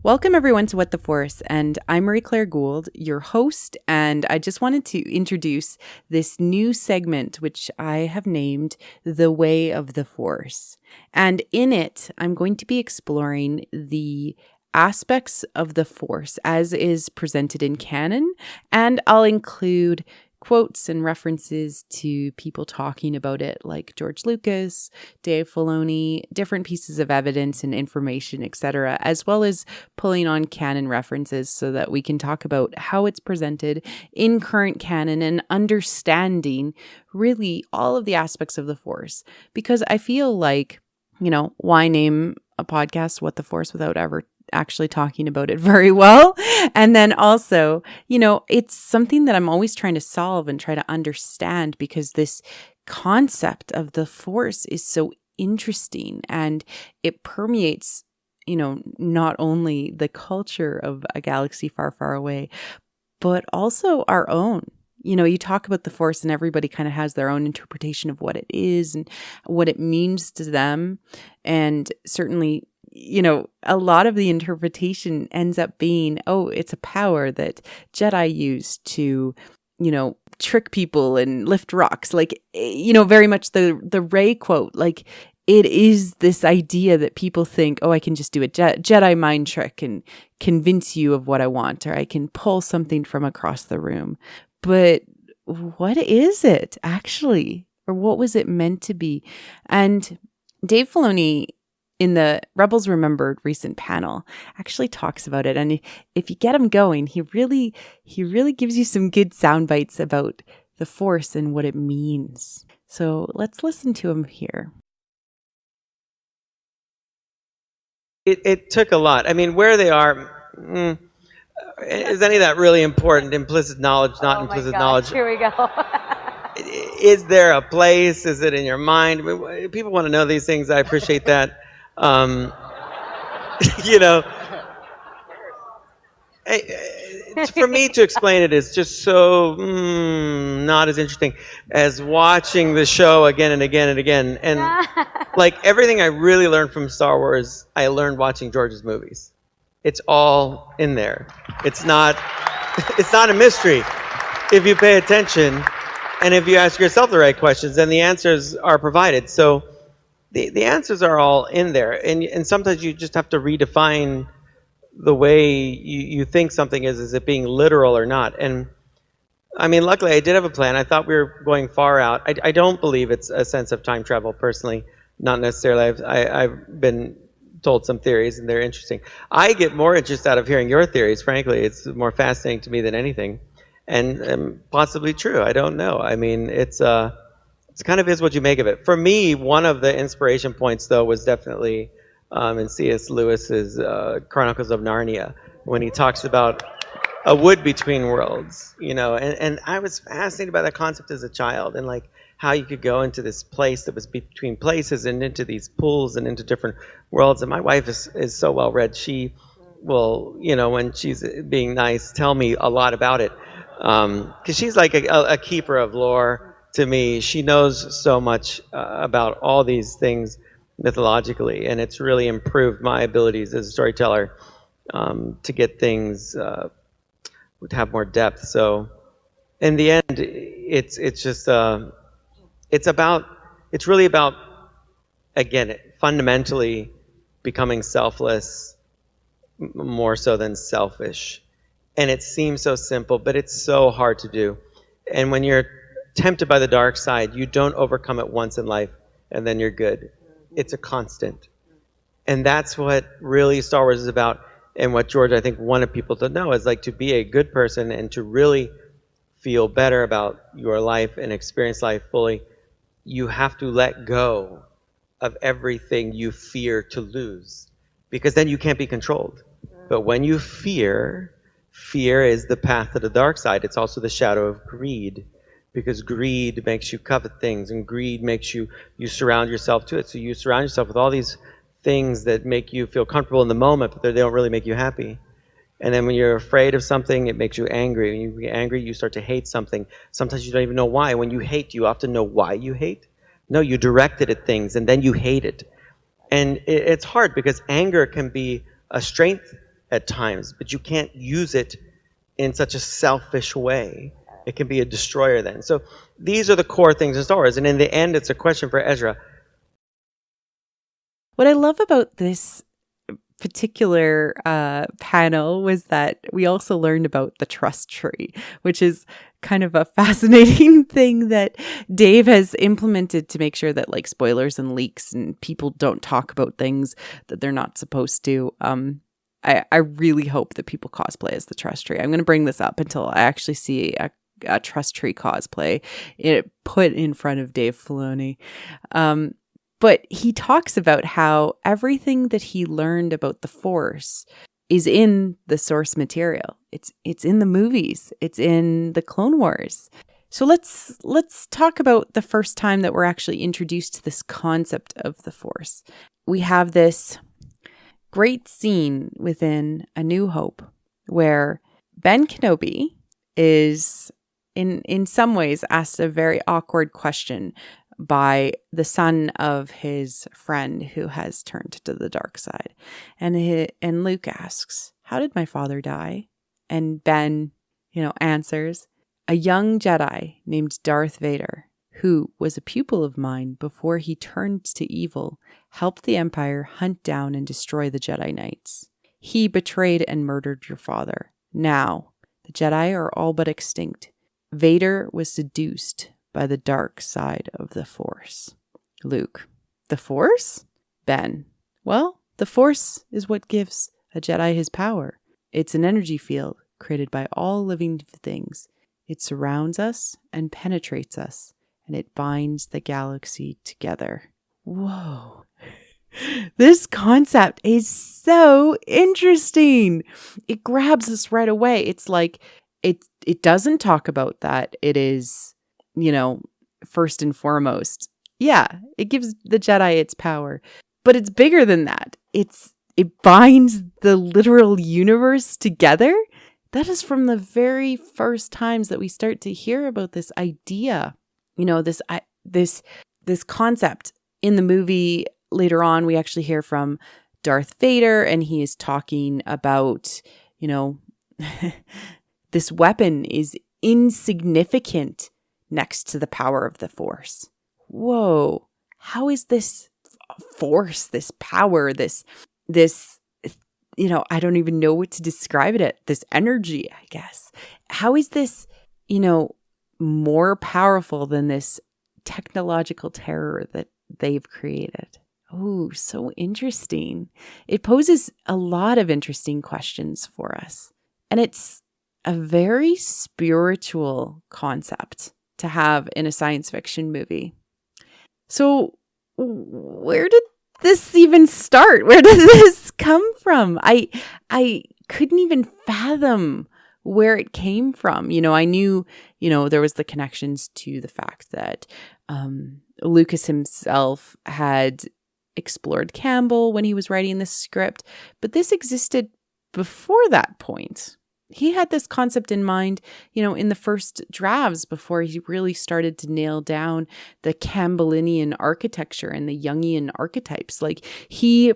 Welcome everyone to What the Force, and I'm Marie-Claire Gould, your host, and I just wanted to introduce this new segment which I have named The Way of the Force. And in it, I'm going to be exploring the aspects of the Force as is presented in canon, and I'll include quotes and references to people talking about it like George Lucas, Dave Filoni, different pieces of evidence and information, etc., as well as pulling on canon references so that we can talk about how it's presented in current canon and understanding really all of the aspects of the Force. Because I feel like, why name a podcast What the Force without ever actually talking about it very well? And then also, it's something that I'm always trying to solve and try to understand, because this concept of the Force is so interesting and it permeates, not only the culture of a galaxy far, far away, but also our own. You talk about the Force and everybody kind of has their own interpretation of what it is and what it means to them. And certainly, a lot of the interpretation ends up being, it's a power that Jedi used to, trick people and lift rocks. Like, very much the Rey quote, like it is this idea that people think, I can just do a Jedi mind trick and convince you of what I want, or I can pull something from across the room. But what is it actually? Or what was it meant to be? And Dave Filoni, in the Rebels Remembered recent panel, actually talks about it. And if you get him going, he really gives you some good sound bites about the Force and what it means. So let's listen to him here. It took a lot. I mean, where they are, is any of that really important? Implicit knowledge, not implicit knowledge. Here we go. Is there a place? Is it in your mind? I mean, people want to know these things. I appreciate that. For me to explain it is just so not as interesting as watching the show again and again and again. And like everything I really learned from Star Wars, I learned watching George's movies. It's all in there. It's not a mystery if you pay attention and if you ask yourself the right questions, then the answers are provided. So the answers are all in there, and sometimes you just have to redefine the way you think something is it being literal or not? And I mean, luckily I did have a plan. I thought we were going far out. I don't believe it's a sense of time travel personally, not necessarily. I've been told some theories and they're interesting. I get more interest out of hearing your theories, frankly. It's more fascinating to me than anything, and possibly true. I don't know. I mean, it's kind of is what you make of it. For me, one of the inspiration points, though, was definitely in C.S. Lewis's Chronicles of Narnia, when he talks about a wood between worlds, and I was fascinated by that concept as a child, and like how you could go into this place that was between places and into these pools and into different worlds. And my wife is so well read. She will, when she's being nice, tell me a lot about it, because she's like a keeper of lore to me. She knows so much about all these things mythologically, and it's really improved my abilities as a storyteller to get things to have more depth. So in the end, it's really about, again, fundamentally becoming selfless more so than selfish. And it seems so simple, but it's so hard to do. And when you're tempted by the dark side, you don't overcome it once in life and then you're good. It's a constant. And that's what really Star Wars is about, and what George, I think, wanted people to know is like to be a good person and to really feel better about your life and experience life fully. You have to let go of everything you fear to lose, because then you can't be controlled. But when you fear is the path to the dark side. It's also the shadow of greed, because greed makes you covet things, and greed makes you surround yourself to it. So you surround yourself with all these things that make you feel comfortable in the moment, but they don't really make you happy. And then when you're afraid of something, it makes you angry. When you get angry, you start to hate something. Sometimes you don't even know why. When you hate, you often know why you hate. No, you direct it at things, and then you hate it. And it's hard, because anger can be a strength, at times, but you can't use it in such a selfish way. It can be a destroyer then. So these are the core things in Star Wars. And in the end, it's a question for Ezra. What I love about this particular panel was that we also learned about the trust tree, which is kind of a fascinating thing that Dave has implemented to make sure that like spoilers and leaks and people don't talk about things that they're not supposed to. I really hope that people cosplay as the trust tree. I'm going to bring this up until I actually see a trust tree cosplay put in front of Dave Filoni. But he talks about how everything that he learned about the Force is in the source material. It's in the movies. It's in the Clone Wars. So let's talk about the first time that we're actually introduced to this concept of the Force. We have this great scene within A New Hope where Ben Kenobi is in some ways asked a very awkward question by the son of his friend who has turned to the dark side. And Luke asks, "How did my father die?" And Ben, answers, "A young Jedi named Darth Vader, who was a pupil of mine before he turned to evil, helped the Empire hunt down and destroy the Jedi Knights. He betrayed and murdered your father. Now, the Jedi are all but extinct. Vader was seduced by the dark side of the Force." Luke, "The Force?" Ben, "Well, the Force is what gives a Jedi his power. It's an energy field created by all living things. It surrounds us and penetrates us, and it binds the galaxy together." Whoa. This concept is so interesting. It grabs us right away. It's like it doesn't talk about that. It is first and foremost, yeah, it gives the Jedi its power, but it's bigger than that. It binds the literal universe together. That is from the very first times that we start to hear about this idea, this concept in the movie. Later on, we actually hear from Darth Vader, and he is talking about, this weapon is insignificant next to the power of the Force. Whoa. How is this force, this power, this, I don't even know what to describe it as. This energy, I guess. How is this, more powerful than this technological terror that they've created? Oh, so interesting. It poses a lot of interesting questions for us. And it's a very spiritual concept to have in a science fiction movie. So where did this even start? Where did this come from? I couldn't even fathom where it came from. I knew, there was the connections to the fact that Lucas himself had explored Campbell when he was writing this script, but this existed before that point. He had this concept in mind, in the first drafts before he really started to nail down the Campbellian architecture and the Jungian archetypes. Like he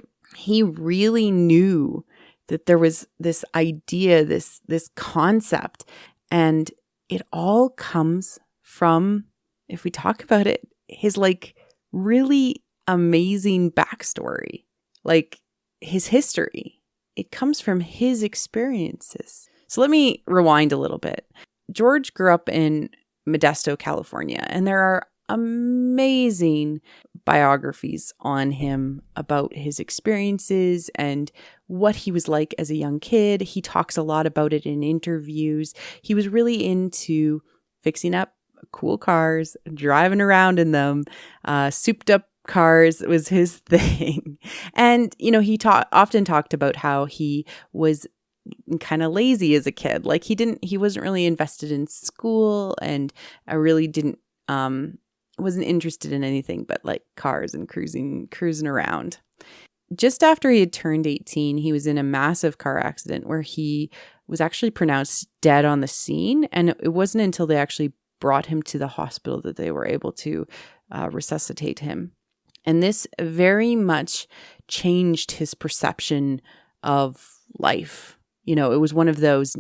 really knew that there was this idea, this concept, and it all comes from, if we talk about it, his really amazing backstory, his history. It comes from his experiences. So let me rewind a little bit. George grew up in Modesto, California, and there are amazing biographies on him about his experiences and what he was like as a young kid. He talks a lot about it in interviews. He was really into fixing up cool cars, driving around in them, souped up cars was his thing. And, he often talked about how he was kind of lazy as a kid. He wasn't really invested in school, and I really wasn't interested in anything but cars and cruising around. Just after he had turned 18, he was in a massive car accident where he was actually pronounced dead on the scene. And it wasn't until they actually brought him to the hospital that they were able to resuscitate him. And this very much changed his perception of life. You know, it was one of those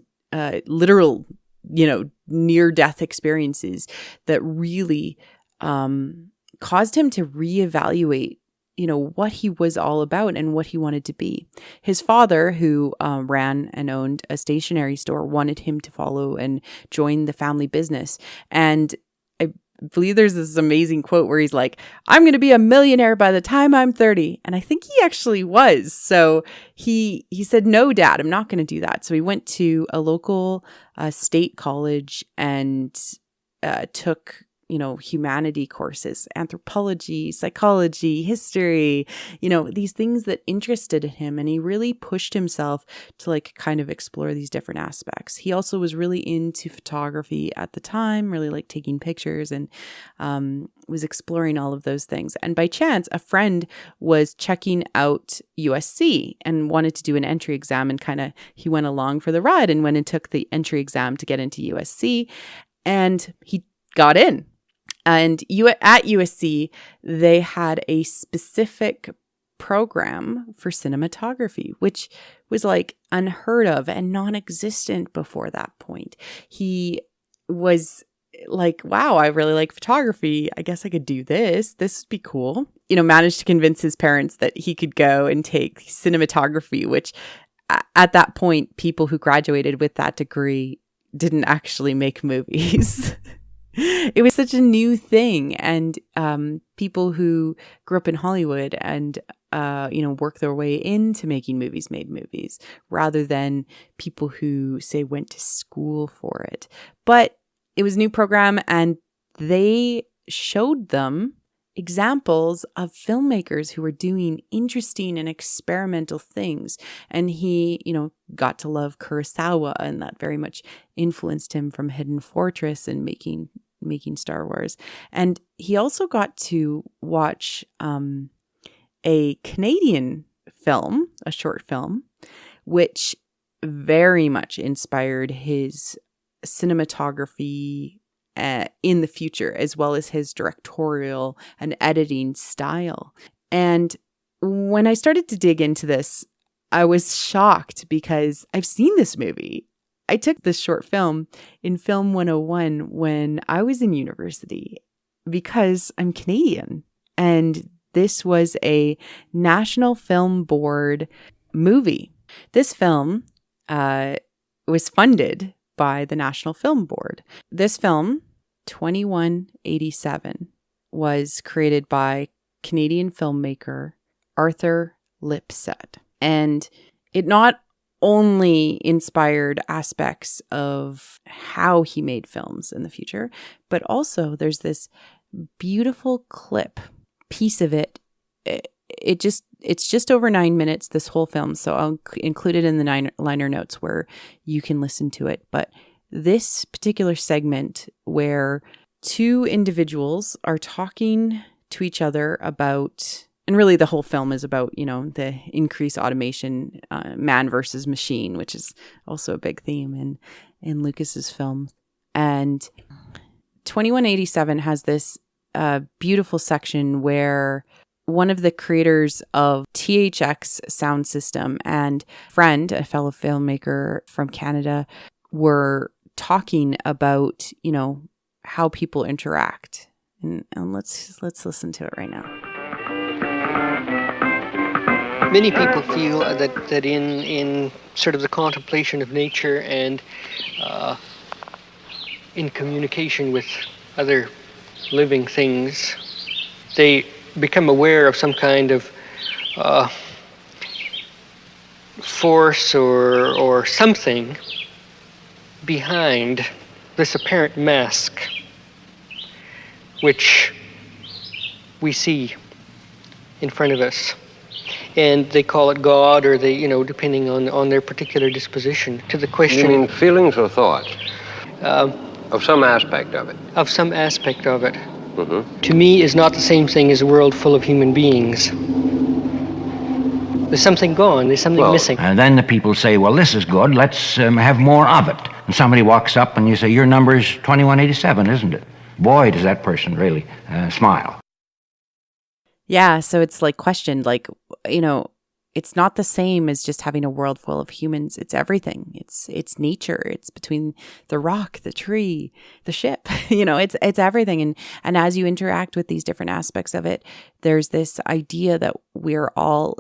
literal, you know, near-death experiences that really caused him to reevaluate, you know, what he was all about and what he wanted to be. His father, who ran and owned a stationery store, wanted him to follow and join the family business. And I believe there's this amazing quote where he's like, "I'm going to be a millionaire by the time I'm 30." And I think he actually was. So he said, "No, Dad, I'm not going to do that." So he went to a local state college and took, you know, humanity courses, anthropology, psychology, history, you know, these things that interested him. And he really pushed himself to like kind of explore these different aspects. He also was really into photography at the time, really like taking pictures, and was exploring all of those things. And by chance, a friend was checking out USC and wanted to do an entry exam, and kind of he went along for the ride and went and took the entry exam to get into USC, and he got in. And at USC, they had a specific program for cinematography, which was like unheard of and non-existent before that point. He was like, wow, I really like photography. I guess I could do this. This would be cool. You know, managed to convince his parents that he could go and take cinematography, which at that point, people who graduated with that degree didn't actually make movies. It was such a new thing, and people who grew up in Hollywood and you know, worked their way into making movies made movies, rather than people who, say, went to school for it. But it was a new program, and they showed them examples of filmmakers who were doing interesting and experimental things. And he, you know, got to love Kurosawa, and that very much influenced him from Hidden Fortress and making Star Wars. And he also got to watch a Canadian film, a short film, which very much inspired his cinematography in the future, as well as his directorial and editing style. And when I started to dig into this, I was shocked because I've seen this movie. I took this short film in Film 101 when I was in university because I'm Canadian. And this was a National Film Board movie. This film was funded by the National Film Board. This film, 2187, was created by Canadian filmmaker Arthur Lipset. And it not only inspired aspects of how he made films in the future, but also there's this beautiful clip piece of it. It's just over 9 minutes, this whole film. So I'll include it in the liner notes where you can listen to it. But this particular segment where two individuals are talking to each other about, and really the whole film is about, you know, the increased automation, man versus machine, which is also a big theme in Lucas's film. And 2187 has this beautiful section where one of the creators of THX sound system and friend, a fellow filmmaker from Canada, were talking about, you know, how people interact. And let's listen to it right now. Many people feel that in sort of the contemplation of nature and in communication with other living things, they become aware of some kind of force or something behind this apparent mask, which we see in front of us. And they call it God, or they, you know, depending on their particular disposition. To the question... You mean feelings or thoughts? Of some aspect of it. Of some aspect of it. Mm-hmm. To me, is not the same thing as a world full of human beings. There's something gone, there's something missing. And then the people say, well, this is good, let's have more of it. And somebody walks up and you say, your number's 2187, isn't it? Boy, does that person really smile. Yeah, so it's like questioned, like, you know, it's not the same as just having a world full of humans. It's everything. It's nature. It's between the rock, the tree, the ship. It's everything. And as you interact with these different aspects of it, there's this idea that we're all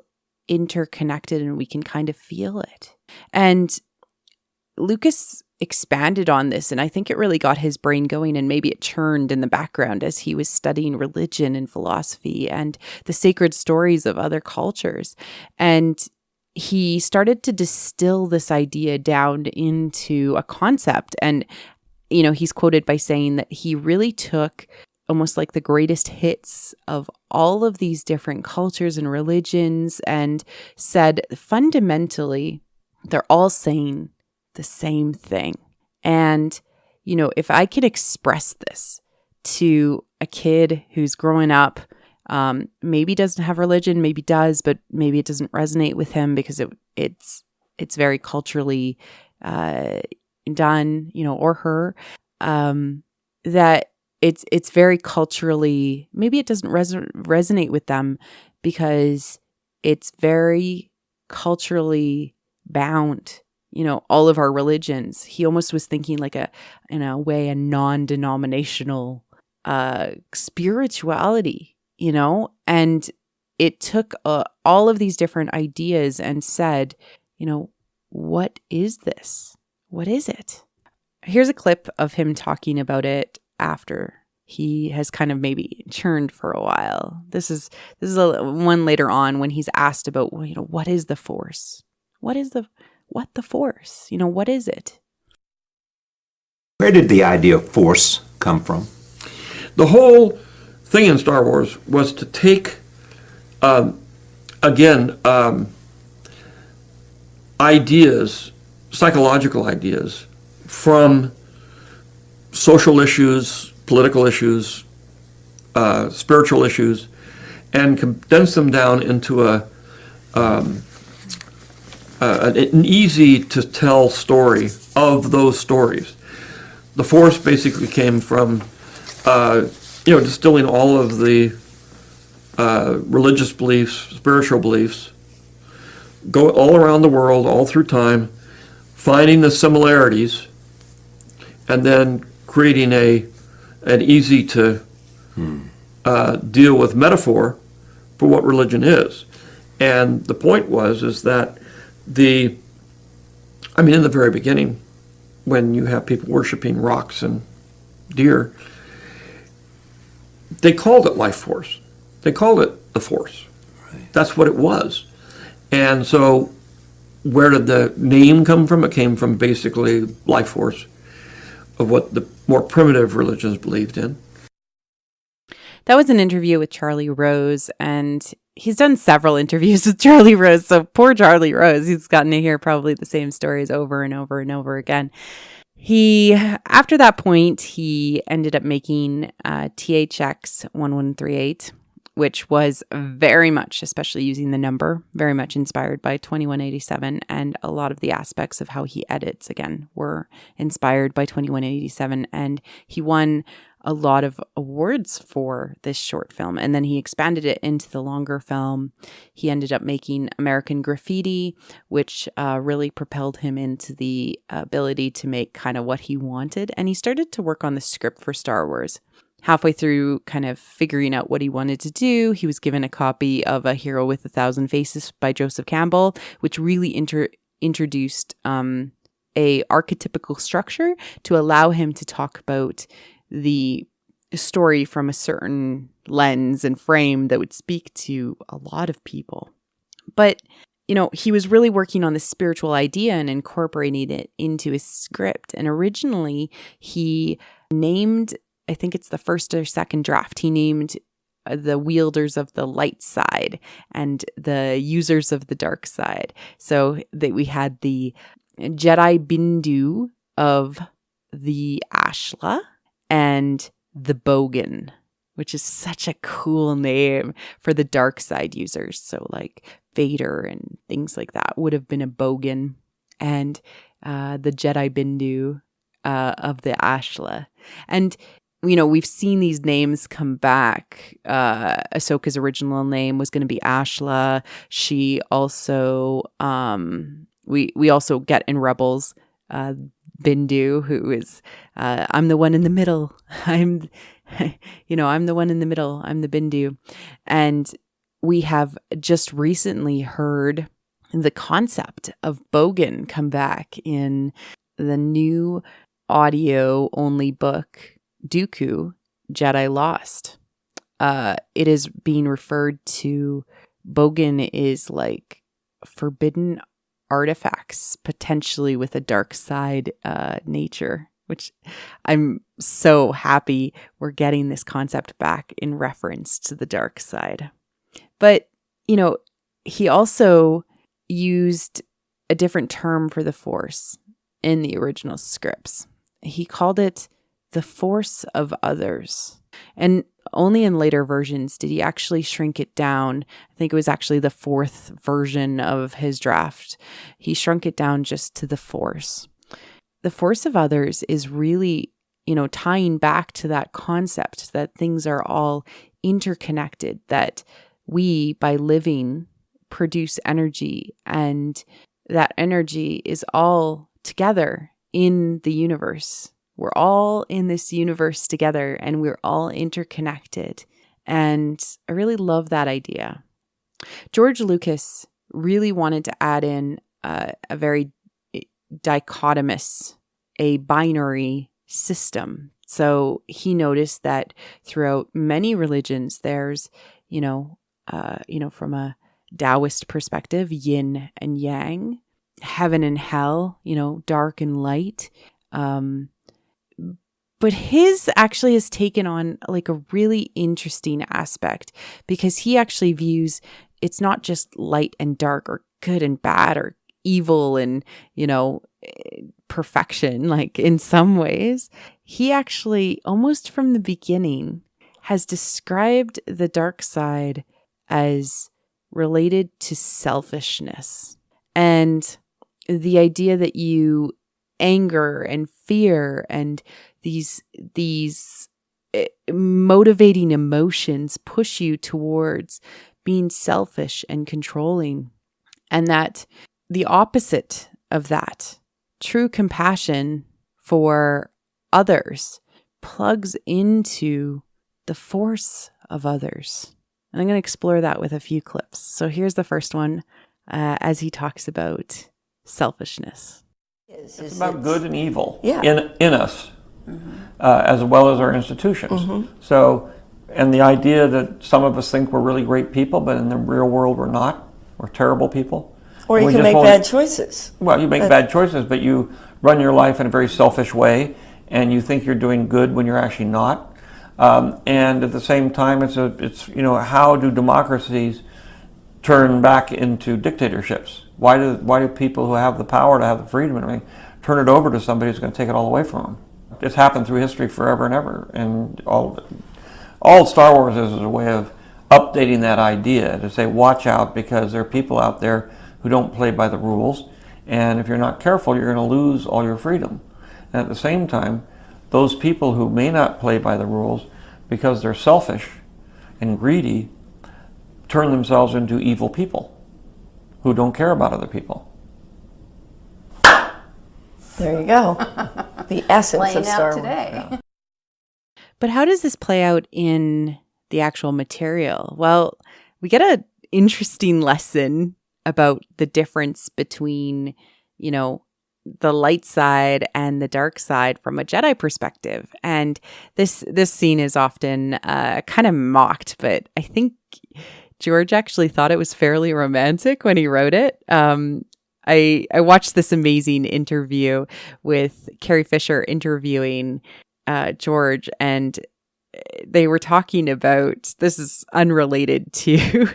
interconnected and we can kind of feel it. And Lucas expanded on this, and I think it really got his brain going, and maybe it churned in the background as he was studying religion and philosophy and the sacred stories of other cultures. And he started to distill this idea down into a concept. And, he's quoted by saying that he really took almost like the greatest hits of all of these different cultures and religions and said, fundamentally, they're all saying the same thing. And, if I could express this to a kid who's growing up, maybe doesn't have religion, maybe does, but maybe it doesn't resonate with him because it's very culturally done, or her, that it's very culturally, maybe it doesn't resonate with them because it's very culturally bound. All of our religions. He almost was thinking like in a way, a non-denominational spirituality, and it took all of these different ideas and said, what is this? What is it? Here's a clip of him talking about it after he has kind of maybe churned for a while. This is one later on when he's asked about, what is the Force? What the Force? What is it? Where did the idea of Force come from? The whole thing in Star Wars was to take, ideas, psychological ideas, from social issues, political issues, spiritual issues, and condense them down into an easy-to-tell story of those stories. The Force basically came from, distilling all of the religious beliefs, spiritual beliefs, go all around the world, all through time, finding the similarities, and then creating an easy-to deal with metaphor for what religion is. And the point is that in the very beginning, when you have people worshiping rocks and deer, they called it life force. They called it the Force. Right. That's what it was. And so where did the name come from? It came from basically life force of what the more primitive religions believed in. That was an interview with Charlie Rose, and he's done several interviews with Charlie Rose. So poor Charlie Rose, he's gotten to hear probably the same stories over and over and over again. After that point, he ended up making THX 1138, which was very much, especially using the number, very much inspired by 2187. And a lot of the aspects of how he edits, again, were inspired by 2187. And he won a lot of awards for this short film. And then he expanded it into the longer film. He ended up making American Graffiti, which really propelled him into the ability to make kind of what he wanted. And he started to work on the script for Star Wars. Halfway through kind of figuring out what he wanted to do, he was given a copy of A Hero with a Thousand Faces by Joseph Campbell, which really introduced a archetypical structure to allow him to talk about the story from a certain lens and frame that would speak to a lot of people. But, he was really working on the spiritual idea and incorporating it into his script. And originally he named, I think it's the first or second draft, he named the wielders of the light side and the users of the dark side. So that we had the Jedi Bindu of the Ashla and the Bogan, which is such a cool name for the dark side users. So like Vader and things like that would have been a Bogan, and the Jedi Bindu of the Ashla. And we've seen these names come back. Ahsoka's original name was going to be Ashla. She also, we also get in Rebels, Bindu, who is, I'm the one in the middle. I'm the one in the middle. I'm the Bindu. And we have just recently heard the concept of Bogan come back in the new audio-only book, Dooku, Jedi Lost. It is being referred to, Bogan is like forbidden artifacts, potentially with a dark side nature, which I'm so happy we're getting this concept back in reference to the dark side. But, he also used a different term for the Force in the original scripts. He called it the force of others. And only in later versions did he actually shrink it down. I think it was actually the 4th version of his draft. He shrunk it down just to the force. The force of others is really, tying back to that concept that things are all interconnected, that we, by living, produce energy, and that energy is all together in the universe. We're all in this universe together, and we're all interconnected. And I really love that idea. George Lucas really wanted to add in a very dichotomous, a binary system. So he noticed that throughout many religions, there's, from a Taoist perspective, yin and yang, heaven and hell, dark and light. But his actually has taken on like a really interesting aspect, because he actually views it's not just light and dark, or good and bad, or evil and, perfection. Like in some ways, he actually almost from the beginning has described the dark side as related to selfishness, and the idea that anger and fear and these motivating emotions push you towards being selfish and controlling, and that the opposite of that, true compassion for others, plugs into the force of others. And I'm going to explore that with a few clips. So here's the first one, as he talks about selfishness. It's about good and evil in us, as well as our institutions. So, and the idea that some of us think we're really great people, but in the real world we're not. We're terrible people. Or you can make bad choices. Well, you make bad choices, but you run your life in a very selfish way, and you think you're doing good when you're actually not. And at the same time, it's how do democracies turn back into dictatorships? Why do people who have the power to have the freedom and everything turn it over to somebody who's going to take it all away from them? It's happened through history forever and ever, and all Star Wars is a way of updating that idea to say, watch out, because there are people out there who don't play by the rules, and if you're not careful, you're going to lose all your freedom. And at the same time, those people who may not play by the rules because they're selfish and greedy turn themselves into evil people who don't care about other people. There you go. The essence Playing of Star out Wars. today. Yeah. But how does this play out in the actual material? Well, we get an interesting lesson about the difference between, the light side and the dark side from a Jedi perspective. And this scene is often kind of mocked, but I think George actually thought it was fairly romantic when he wrote it. I watched this amazing interview with Carrie Fisher interviewing George, and they were talking about, this is unrelated to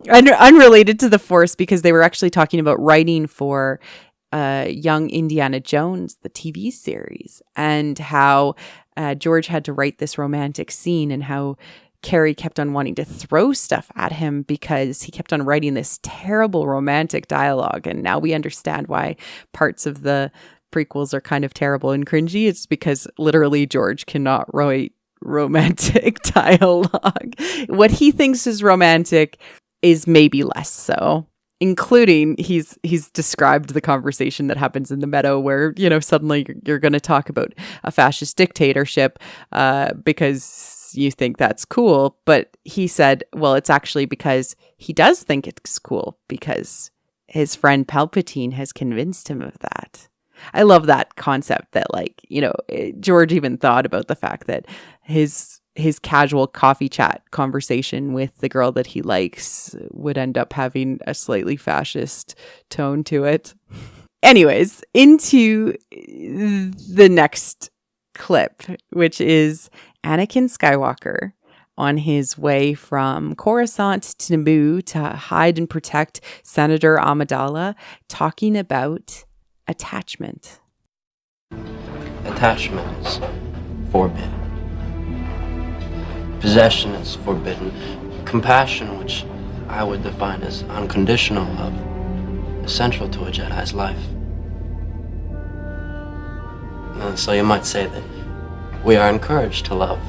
unrelated to the Force, because they were actually talking about writing for Young Indiana Jones, the TV series, and how George had to write this romantic scene, and how Carrie kept on wanting to throw stuff at him because he kept on writing this terrible romantic dialogue. And now we understand why parts of the prequels are kind of terrible and cringy, it's because literally George cannot write romantic dialogue. What he thinks is romantic is maybe less so. Including, he's described the conversation that happens in the meadow where, suddenly you're going to talk about a fascist dictatorship because you think that's cool. But he said, well, it's actually because he does think it's cool because his friend Palpatine has convinced him of that. I love that concept that, George even thought about the fact that his casual coffee chat conversation with the girl that he likes would end up having a slightly fascist tone to it. Anyways, into the next clip, which is Anakin Skywalker on his way from Coruscant to Naboo to hide and protect Senator Amidala, talking about attachment. Attachment is forbidden. Possession is forbidden. Compassion, which I would define as unconditional love, is central to a Jedi's life. And so you might say that we are encouraged to love.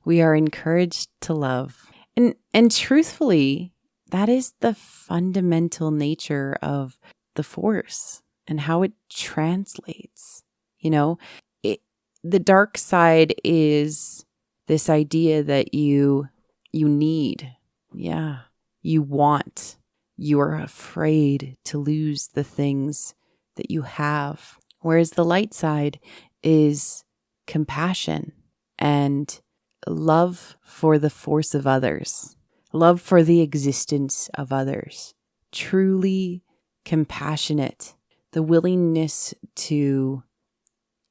We are encouraged to love. And truthfully, that is the fundamental nature of the Force and how it translates. The dark side is this idea that you need, you want, you are afraid to lose the things that you have. Whereas the light side is compassion and love for the force of others, love for the existence of others, truly compassionate, the willingness to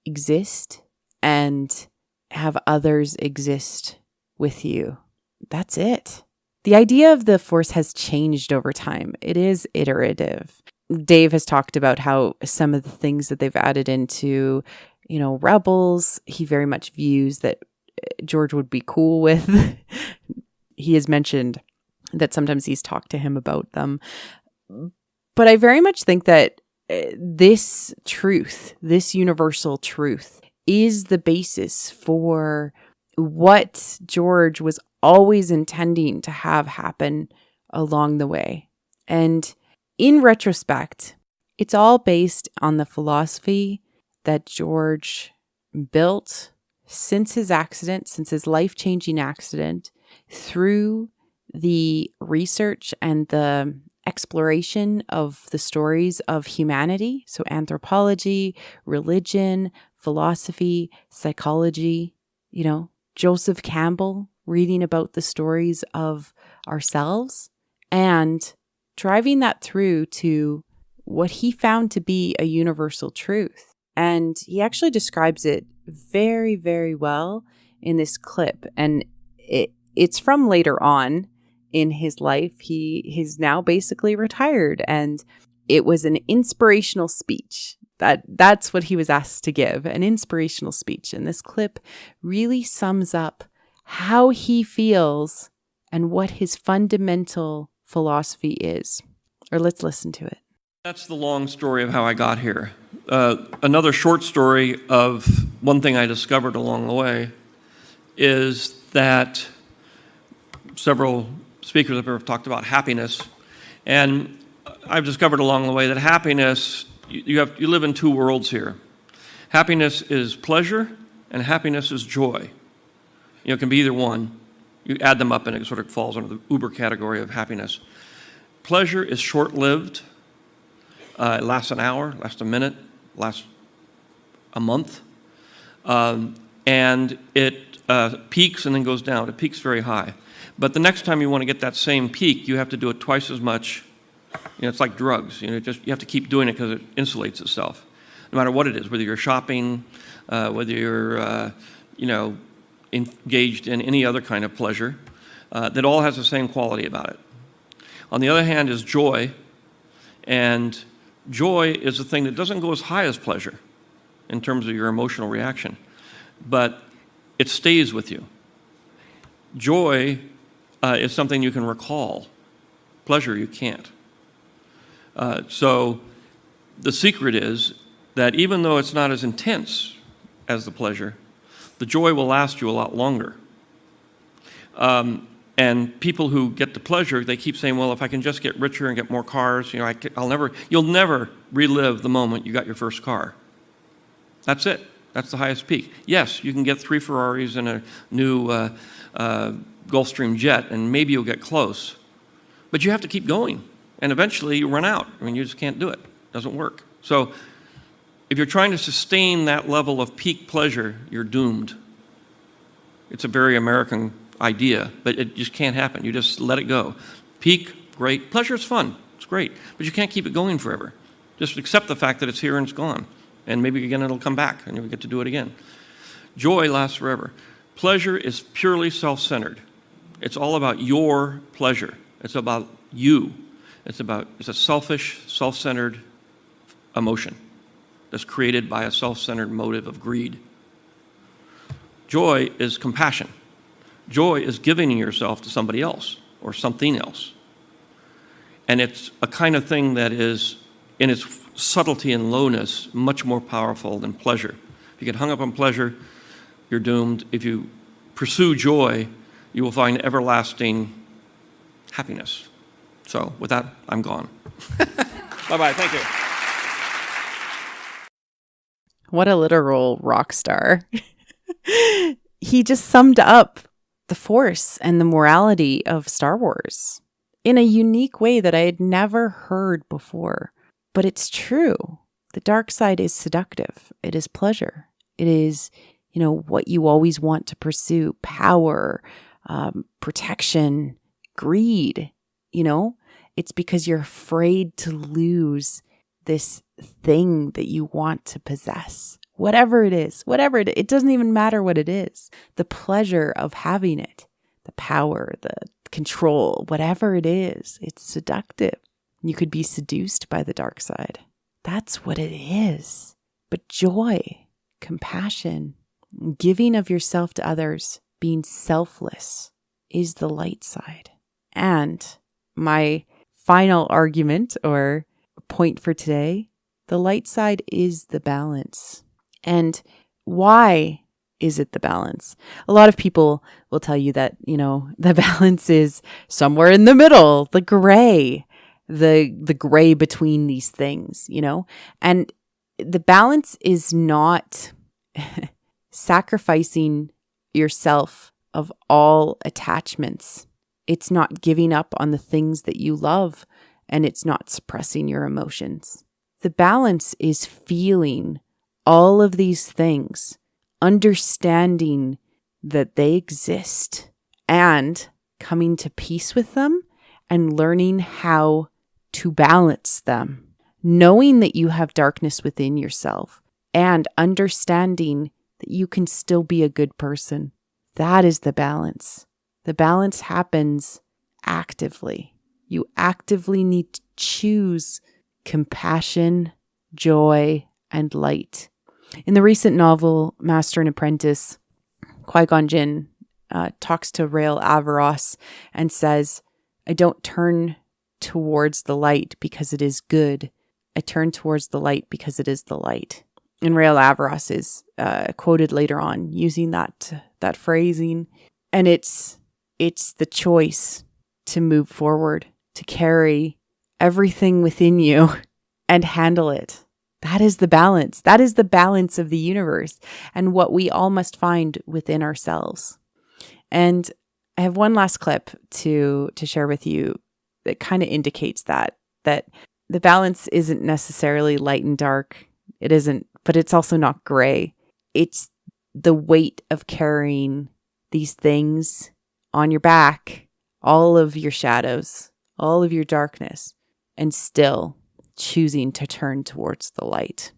exist and have others exist with you. That's it. The idea of the Force has changed over time. It is iterative. Dave has talked about how some of the things that they've added into, Rebels, he very much views that George would be cool with. He has mentioned that sometimes he's talked to him about them. But I very much think that this truth, this universal truth, is the basis for what George was always intending to have happen along the way. And in retrospect, it's all based on the philosophy that George built since his accident, since his life-changing accident, through the research and the exploration of the stories of humanity. So anthropology, religion, philosophy, psychology, Joseph Campbell reading about the stories of ourselves and driving that through to what he found to be a universal truth. And he actually describes it very, very well in this clip. And it's from later on in his life. He's now basically retired, and it was an inspirational speech. That's what he was asked to give, an inspirational speech. And this clip really sums up how he feels and what his fundamental philosophy is. Or let's listen to it. That's the long story of how I got here. Another short story of one thing I discovered along the way is that several speakers up here have talked about happiness. And I've discovered along the way that happiness, you live in two worlds here. Happiness is pleasure and happiness is joy. It can be either one. You add them up and it sort of falls under the uber category of happiness. Pleasure is short-lived. It lasts an hour, lasts a minute, lasts a month. And it peaks and then goes down. It peaks very high. But the next time you want to get that same peak, you have to do it twice as much. It's like drugs. You have to keep doing it because it insulates itself, no matter what it is. Whether you're shopping, whether you're, engaged in any other kind of pleasure, that all has the same quality about it. On the other hand is joy, and joy is the thing that doesn't go as high as pleasure in terms of your emotional reaction, but it stays with you. Joy is something you can recall. Pleasure, you can't. So the secret is that even though it's not as intense as the pleasure, the joy will last you a lot longer. And people who get the pleasure, they keep saying, well, if I can just get richer and get more cars, you'll never relive the moment you got your first car. That's it. That's the highest peak. Yes, you can get 3 Ferraris and a new Gulfstream jet, and maybe you'll get close. But you have to keep going, and eventually you run out. I mean, you just can't do it. It doesn't work. So if you're trying to sustain that level of peak pleasure, you're doomed. It's a very American idea, but it just can't happen. You just let it go. Peak, great. Pleasure is fun. It's great. But you can't keep it going forever. Just accept the fact that it's here and it's gone. And maybe again it'll come back and you'll get to do it again. Joy lasts forever. Pleasure is purely self-centered. It's all about your pleasure. It's about you. It's a selfish, self-centered emotion that's created by a self-centered motive of greed. Joy is compassion. Joy is giving yourself to somebody else or something else. And it's a kind of thing that is, in its subtlety and lowness, much more powerful than pleasure. If you get hung up on pleasure, you're doomed. If you pursue joy, you will find everlasting happiness. So with that, I'm gone. Bye-bye. Thank you. What a literal rock star. He just summed up the Force and the morality of Star Wars in a unique way that I had never heard before. But it's true. The dark side is seductive. It is pleasure. It is, what you always want to pursue: power, protection, greed. It's because you're afraid to lose this thing that you want to possess. Whatever it is, it doesn't even matter what it is. The pleasure of having it, the power, the control, whatever it is, it's seductive. You could be seduced by the dark side. That's what it is. But joy, compassion, giving of yourself to others, being selfless is the light side. And my final argument or point for today, the light side is the balance. And why is it the balance? A lot of people will tell you that, the balance is somewhere in the middle, the gray between these things, and the balance is not sacrificing yourself of all attachments. It's not giving up on the things that you love, and it's not suppressing your emotions. The balance is feeling all of these things, understanding that they exist and coming to peace with them and learning how to balance them, knowing that you have darkness within yourself and understanding that you can still be a good person. That is the balance. The balance happens actively. You actively need to choose compassion, joy, and light. In the recent novel, Master and Apprentice, Qui-Gon Jinn talks to Rael Averross and says, I don't turn towards the light because it is good. I turn towards the light because it is the light. And Rael Averross is quoted later on using that phrasing. And it's the choice to move forward, to carry everything within you and handle it. That is the balance. That is the balance of the universe and what we all must find within ourselves. And I have one last clip to share with you that kind of indicates that the balance isn't necessarily light and dark. It isn't, but it's also not gray. It's the weight of carrying these things on your back, all of your shadows, all of your darkness, and still choosing to turn towards the light.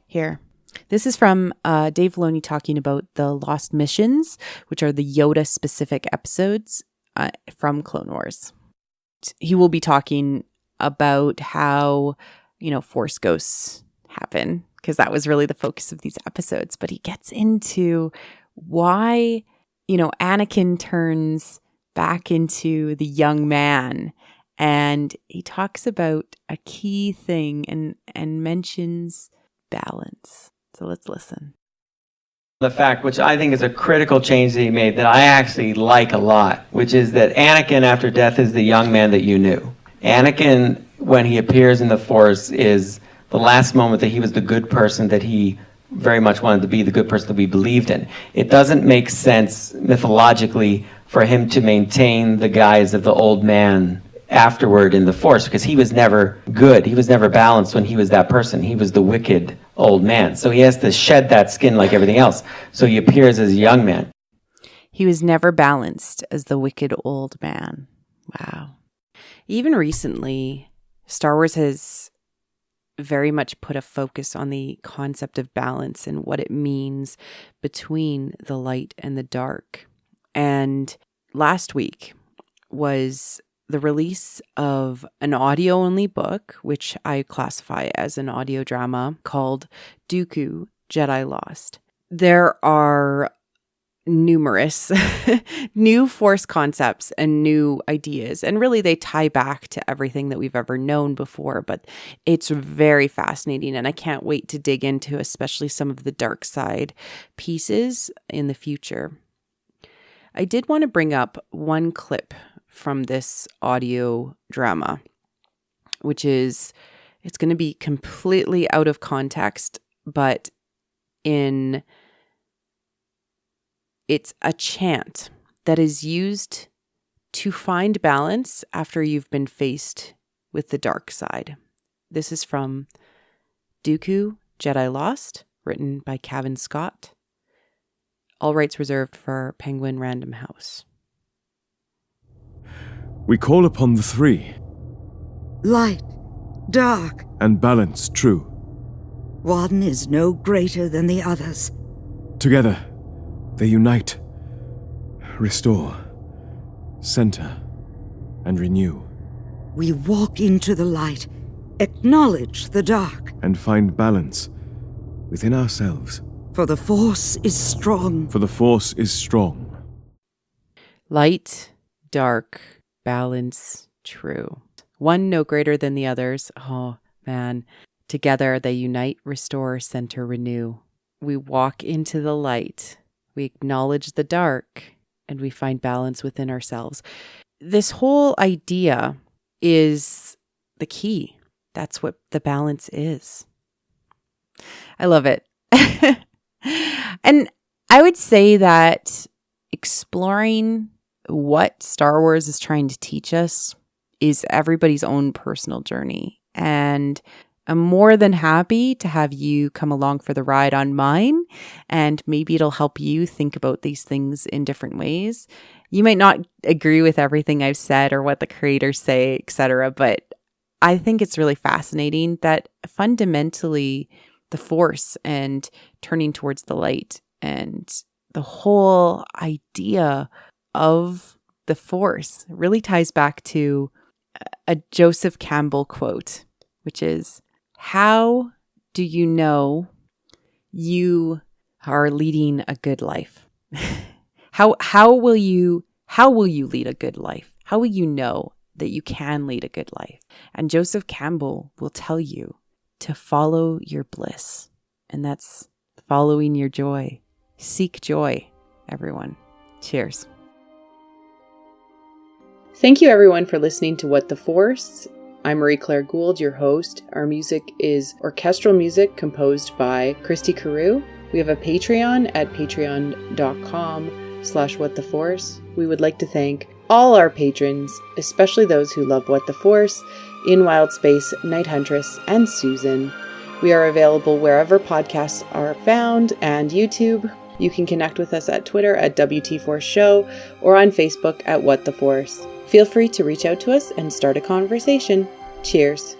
Here. This is from Dave Filoni talking about the Lost Missions, which are the Yoda-specific episodes from Clone Wars. He will be talking about how, Force ghosts happen, because that was really the focus of these episodes. But he gets into why, Anakin turns back into the young man And he talks about a key thing and mentions balance. So let's listen. The fact, which I think is a critical change that he made that I actually like a lot, which is that Anakin after death is the young man that you knew. Anakin, when he appears in the Force, is the last moment that he was the good person that he very much wanted to be, the good person that we believed in. It doesn't make sense mythologically for him to maintain the guise of the old man afterward in the Force, because he was never good. He was never balanced when he was that person. He was the wicked old man. So he has to shed that skin like everything else. So he appears as a young man. He was never balanced as the wicked old man. Wow. Even recently, Star Wars has very much put a focus on the concept of balance and what it means between the light and the dark. And last week was the release of an audio-only book, which I classify as an audio drama, called Dooku, Jedi Lost. There are numerous new Force concepts and new ideas, and really they tie back to everything that we've ever known before, but it's very fascinating, and I can't wait to dig into especially some of the dark side pieces in the future. I did want to bring up one clip from this audio drama, which is, it's going to be completely out of context, but it's a chant that is used to find balance after you've been faced with the dark side. This is from Dooku, Jedi Lost, written by Cavan Scott. All rights reserved for Penguin Random House. We call upon the three. Light, dark, and balance true. One is no greater than the others. Together, they unite, restore, center, and renew. We walk into the light, acknowledge the dark, and find balance within ourselves. For the Force is strong. For the Force is strong. Light, dark, balance, true. One no greater than the others. Oh, man. Together they unite, restore, center, renew. We walk into the light. We acknowledge the dark, and we find balance within ourselves. This whole idea is the key. That's what the balance is. I love it. And I would say that exploring what Star Wars is trying to teach us is everybody's own personal journey. And I'm more than happy to have you come along for the ride on mine, and maybe it'll help you think about these things in different ways. You might not agree with everything I've said or what the creators say, etc., but I think it's really fascinating that fundamentally the Force and turning towards the light and the whole idea of the Force really ties back to a Joseph Campbell quote, which is, "How do you know you are leading a good life? How will you lead a good life? How will you know that you can lead a good life?" And Joseph Campbell will tell you to follow your bliss, and that's following your joy. Seek joy, everyone. Cheers. Thank you, everyone, for listening to What the Force. I'm Marie-Claire Gould, your host. Our music is orchestral music composed by Christy Carew. We have a Patreon at patreon.com/whattheforce. We would like to thank all our patrons, especially those who love What the Force, In Wild Space, Night Huntress, and Susan. We are available wherever podcasts are found and YouTube. You can connect with us at Twitter at WT4 Show or on Facebook at What the Force. Feel free to reach out to us and start a conversation. Cheers.